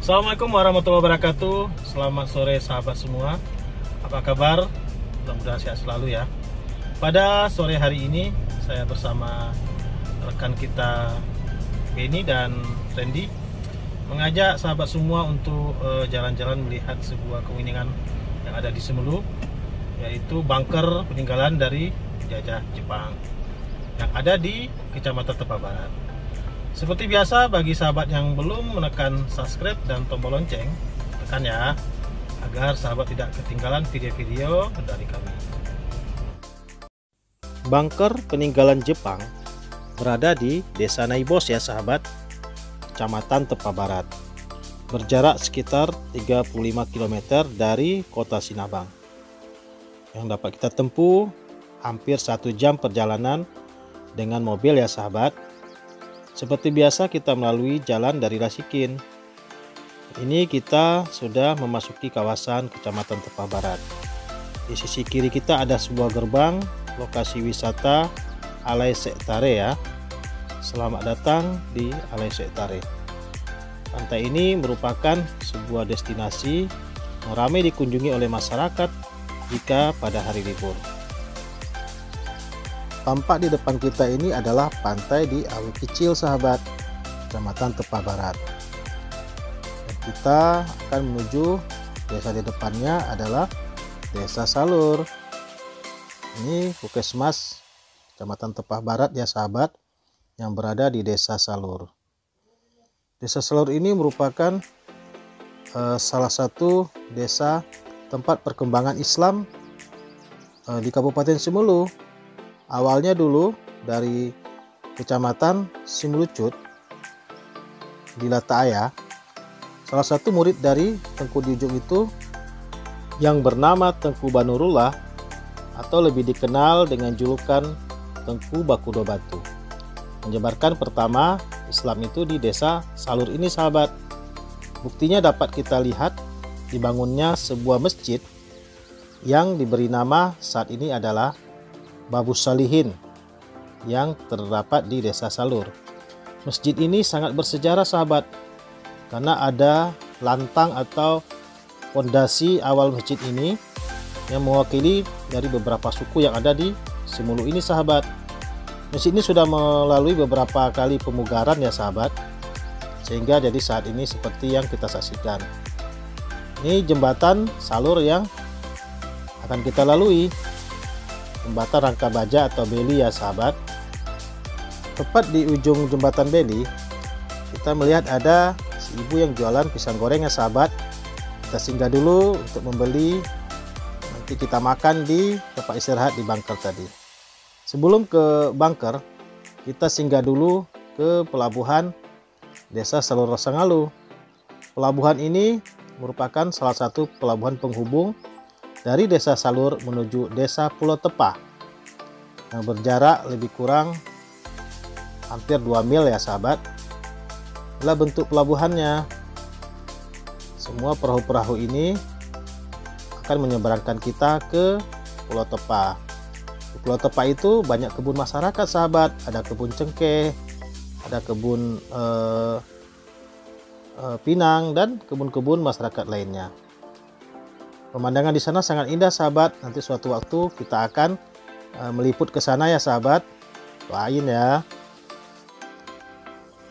Assalamualaikum warahmatullahi wabarakatuh. Selamat sore sahabat semua. Apa kabar? Mudah-mudahan sehat selalu ya. Pada sore hari ini saya bersama rekan kita Benny dan Randy mengajak sahabat semua untuk jalan-jalan melihat sebuah keunikan yang ada di Semelu, yaitu bunker peninggalan dari penjajah Jepang yang ada di Kecamatan Tepa Barat. Seperti biasa, bagi sahabat yang belum menekan subscribe dan tombol lonceng, tekan ya, agar sahabat tidak ketinggalan video-video dari kami. Bunker peninggalan Jepang berada di Desa Naibos ya sahabat, Kecamatan Tepa Barat, berjarak sekitar 35 km dari kota Sinabang, yang dapat kita tempuh hampir 1 jam perjalanan dengan mobil ya sahabat. Seperti biasa kita melalui jalan dari Rasikin. Ini kita sudah memasuki kawasan Kecamatan Tepa Barat. Di sisi kiri kita ada sebuah gerbang lokasi wisata Alai Sektare ya. Selamat datang di Alai Sektare. Pantai ini merupakan sebuah destinasi yang ramai dikunjungi oleh masyarakat jika pada hari libur. Tampak di depan kita ini adalah pantai di Awi Kecil sahabat, Kecamatan Tepa Barat. Dan kita akan menuju desa di depannya adalah Desa Salur. Ini Puskesmas Kecamatan Tepa Barat ya sahabat, yang berada di Desa Salur. Desa Salur ini merupakan salah satu desa tempat perkembangan Islam di Kabupaten Semelu. Awalnya dulu dari Kecamatan Simelucut di Lataaya, salah satu murid dari Tengku Diujung itu yang bernama Tengku Banurullah atau lebih dikenal dengan julukan Tengku Bakudo Batu, menyebarkan pertama Islam itu di Desa Salur ini sahabat. Buktinya dapat kita lihat dibangunnya sebuah masjid yang diberi nama saat ini adalah Babus Salihin yang terdapat di Desa Salur. Masjid ini sangat bersejarah sahabat, karena ada lantang atau fondasi awal masjid ini yang mewakili dari beberapa suku yang ada di Semelu ini sahabat. Masjid ini sudah melalui beberapa kali pemugaran ya sahabat, sehingga jadi saat ini seperti yang kita saksikan. Ini jembatan Salur yang akan kita lalui, jembatan Rangka Baja atau Beli ya sahabat. Tepat di ujung jembatan Beli kita melihat ada si ibu yang jualan pisang goreng ya sahabat. Kita singgah dulu untuk membeli, nanti kita makan di tempat istirahat di bunker tadi. Sebelum ke bunker, kita singgah dulu ke pelabuhan Desa Salur Rosangalu. Pelabuhan ini merupakan salah satu pelabuhan penghubung dari Desa Salur menuju Desa Pulau Tepa yang berjarak lebih kurang hampir 2 mil ya sahabat. Inilah bentuk pelabuhannya. Semua perahu-perahu ini akan menyeberangkan kita ke Pulau Tepa. Di Pulau Tepa itu banyak kebun masyarakat sahabat, ada kebun cengkeh, ada kebun pinang dan kebun-kebun masyarakat lainnya. Pemandangan di sana sangat indah sahabat. Nanti suatu waktu kita akan meliput ke sana ya sahabat. Doain ya.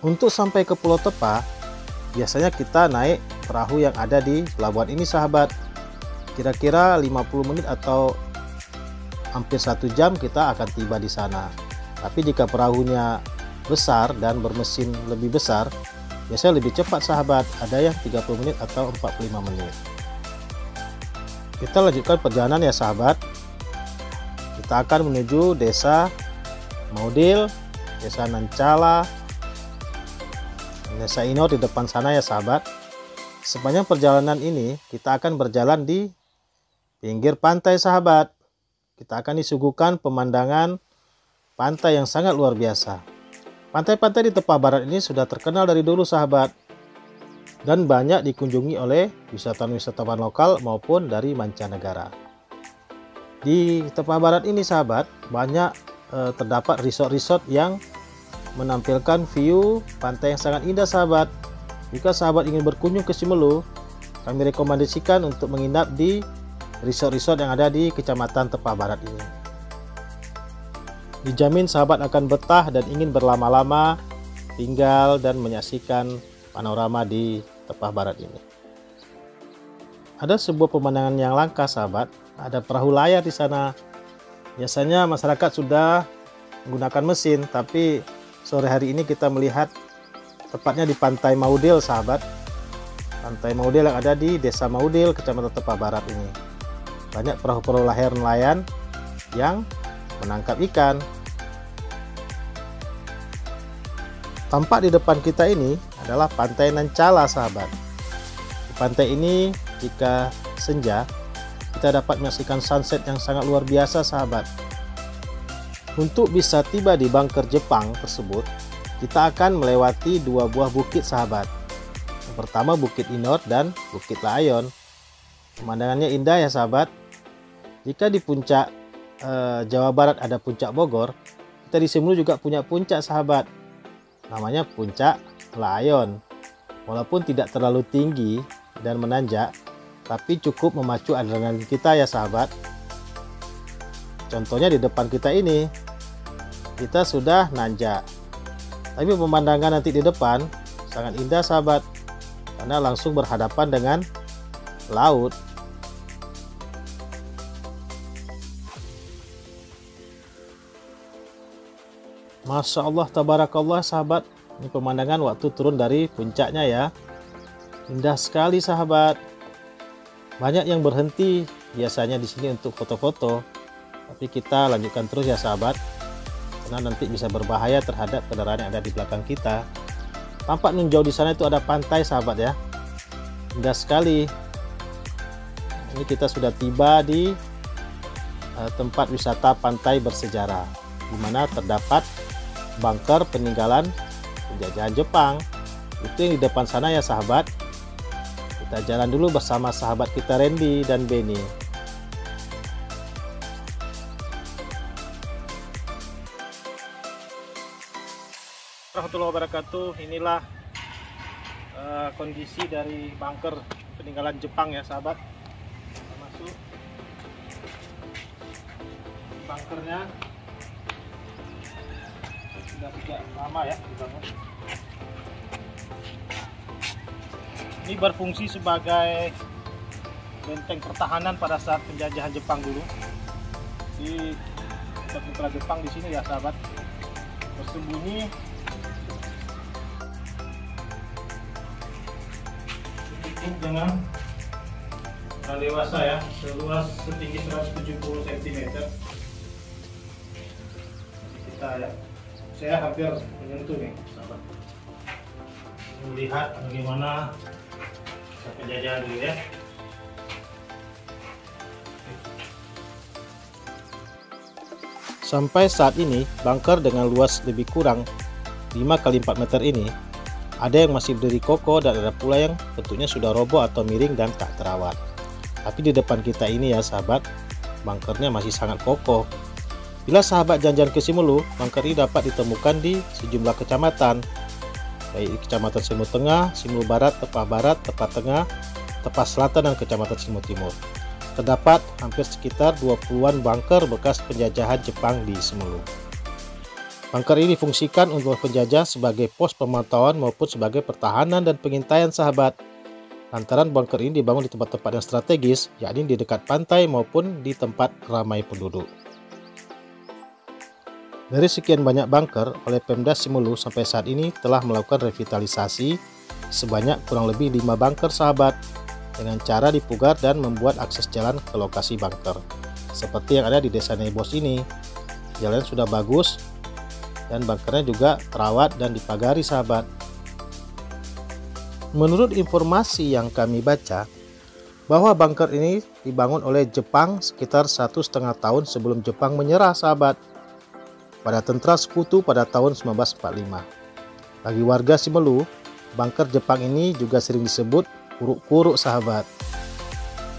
Untuk sampai ke Pulau Tepa, biasanya kita naik perahu yang ada di pelabuhan ini sahabat. Kira-kira 50 menit atau hampir 1 jam kita akan tiba di sana. Tapi jika perahunya besar dan bermesin lebih besar, biasanya lebih cepat sahabat. Ada yang 30 menit atau 45 menit. Kita lanjutkan perjalanan ya sahabat. Kita akan menuju Desa Maudil, Desa Nancala, Desa Inor di depan sana ya sahabat. Sepanjang perjalanan ini kita akan berjalan di pinggir pantai sahabat. Kita akan disuguhkan pemandangan pantai yang sangat luar biasa. Pantai-pantai di Tepa Barat ini sudah terkenal dari dulu sahabat, dan banyak dikunjungi oleh wisatawan-wisatawan lokal maupun dari mancanegara. Di Tepa Barat ini sahabat, banyak terdapat resort-resort yang menampilkan view pantai yang sangat indah sahabat. Jika sahabat ingin berkunjung ke Simelu, kami rekomendasikan untuk menginap di resort-resort yang ada di Kecamatan Tepah Barat ini. Dijamin sahabat akan betah dan ingin berlama-lama tinggal dan menyaksikan panorama di Tepah Barat ini. Ada sebuah pemandangan yang langka sahabat, ada perahu layar di sana. Biasanya masyarakat sudah menggunakan mesin, tapi sore hari ini kita melihat tepatnya di Pantai Maudil sahabat. Pantai Maudil yang ada di Desa Maudil, Kecamatan Tepah Barat ini. Banyak perahu-perahu layar nelayan yang menangkap ikan. Tampak di depan kita ini adalah Pantai Nancala sahabat. Di pantai ini jika senja kita dapat menyaksikan sunset yang sangat luar biasa sahabat. Untuk bisa tiba di bunker Jepang tersebut, kita akan melewati dua buah bukit sahabat. Yang pertama Bukit Inor dan Bukit Layon. Pemandangannya indah ya sahabat. Jika di puncak Jawa Barat ada puncak Bogor, kita di Simelu juga punya puncak sahabat. Namanya Puncak Layon. Walaupun tidak terlalu tinggi dan menanjak, tapi cukup memacu adrenalin kita ya sahabat. Contohnya di depan kita ini, kita sudah nanjak. Tapi pemandangan nanti di depan sangat indah sahabat, karena langsung berhadapan dengan laut. Masya Allah, tabarakallah sahabat. Ini pemandangan waktu turun dari puncaknya ya. Indah sekali sahabat. Banyak yang berhenti biasanya di sini untuk foto-foto, tapi kita lanjutkan terus ya sahabat, karena nanti bisa berbahaya terhadap kendaraan yang ada di belakang kita. Tampak nun jauh di sana itu ada pantai sahabat ya, indah sekali. Ini kita sudah tiba di tempat wisata pantai bersejarah, di mana terdapat bunker peninggalan penjajahan Jepang. Itu yang di depan sana ya sahabat. Kita jalan dulu bersama sahabat kita Randy dan Benny. Warahmatullahi wabarakatuh. Inilah kondisi dari bunker peninggalan Jepang ya sahabat. Kita masuk bunkernya. Sudah tidak lama ya dibangun. Ini berfungsi sebagai benteng pertahanan pada saat penjajahan Jepang dulu. Di tentara Jepang di sini ya sahabat bersembunyi. Ditutup dengan dewasa ya, seluas setinggi 170 cm. Kita ya, saya hampir menyentuh nih sahabat. Melihat bagaimana penjajahan dulu ya. Sampai saat ini bunker dengan luas lebih kurang 5 x 4 meter ini ada yang masih berdiri kokoh dan ada pula yang bentuknya sudah roboh atau miring dan tak terawat. Tapi di depan kita ini ya sahabat, bunkernya masih sangat kokoh. Bila sahabat jalan-jalan ke Simelu, bunker ini dapat ditemukan di sejumlah kecamatan, baik di Kecamatan Simelu Tengah, Simelu Barat, Tepah Barat, Tepah Tengah, Tepah Selatan, dan Kecamatan Simelu Timur. Terdapat hampir sekitar 20-an bunker bekas penjajahan Jepang di Simelu. Bunker ini difungsikan untuk penjajah sebagai pos pemantauan maupun sebagai pertahanan dan pengintaian sahabat. Lantaran bunker ini dibangun di tempat-tempat yang strategis, yakni di dekat pantai maupun di tempat ramai penduduk. Dari sekian banyak bunker, oleh Pemda Simelu sampai saat ini telah melakukan revitalisasi sebanyak kurang lebih 5 bunker sahabat, dengan cara dipugar dan membuat akses jalan ke lokasi bunker. Seperti yang ada di Desa Nebos ini, jalan sudah bagus dan bunkernya juga terawat dan dipagari sahabat. Menurut informasi yang kami baca, bahwa bunker ini dibangun oleh Jepang sekitar 1,5 tahun sebelum Jepang menyerah sahabat pada tentara sekutu pada tahun 1945. Bagi warga Simelu, bunker Jepang ini juga sering disebut Kuruk-Kuruk sahabat.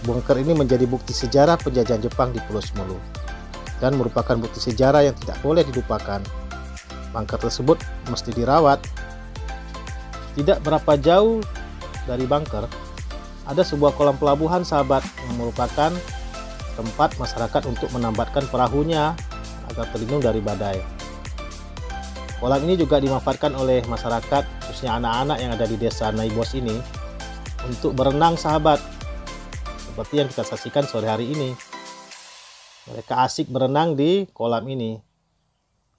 Bunker ini menjadi bukti sejarah penjajahan Jepang di Pulau Simelu dan merupakan bukti sejarah yang tidak boleh dilupakan. Bunker tersebut mesti dirawat. Tidak berapa jauh dari bunker ada sebuah kolam pelabuhan sahabat, yang merupakan tempat masyarakat untuk menambatkan perahunya agar terlindung dari badai. Kolam ini juga dimanfaatkan oleh masyarakat, khususnya anak-anak yang ada di desa Naibos ini, untuk berenang sahabat, seperti yang kita saksikan sore hari ini. Mereka asik berenang di kolam ini.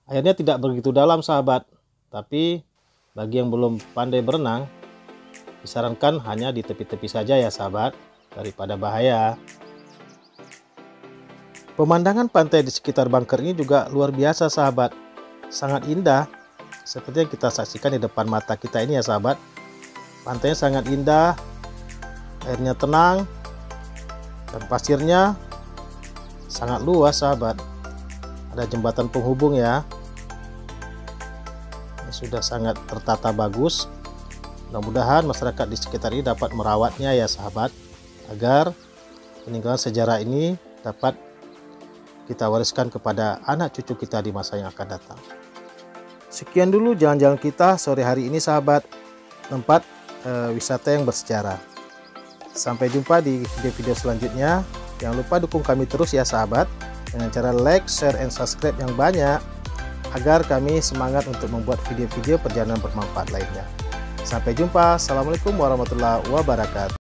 Airnya tidak begitu dalam sahabat, tapi bagi yang belum pandai berenang, disarankan hanya di tepi-tepi saja ya sahabat, daripada bahaya. Pemandangan pantai di sekitar bunker ini juga luar biasa sahabat, sangat indah, seperti yang kita saksikan di depan mata kita ini ya sahabat. Pantainya sangat indah, airnya tenang, dan pasirnya sangat luas sahabat. Ada jembatan penghubung ya, ini sudah sangat tertata bagus. Mudah-mudahan masyarakat di sekitar ini dapat merawatnya ya sahabat, agar peninggalan sejarah ini dapat kita wariskan kepada anak cucu kita di masa yang akan datang. Sekian dulu jalan-jalan kita sore hari ini sahabat, tempat wisata yang bersejarah. Sampai jumpa di video-video selanjutnya. Jangan lupa dukung kami terus ya sahabat, dengan cara like, share, and subscribe yang banyak, agar kami semangat untuk membuat video-video perjalanan bermanfaat lainnya. Sampai jumpa. Assalamualaikum warahmatullahi wabarakatuh.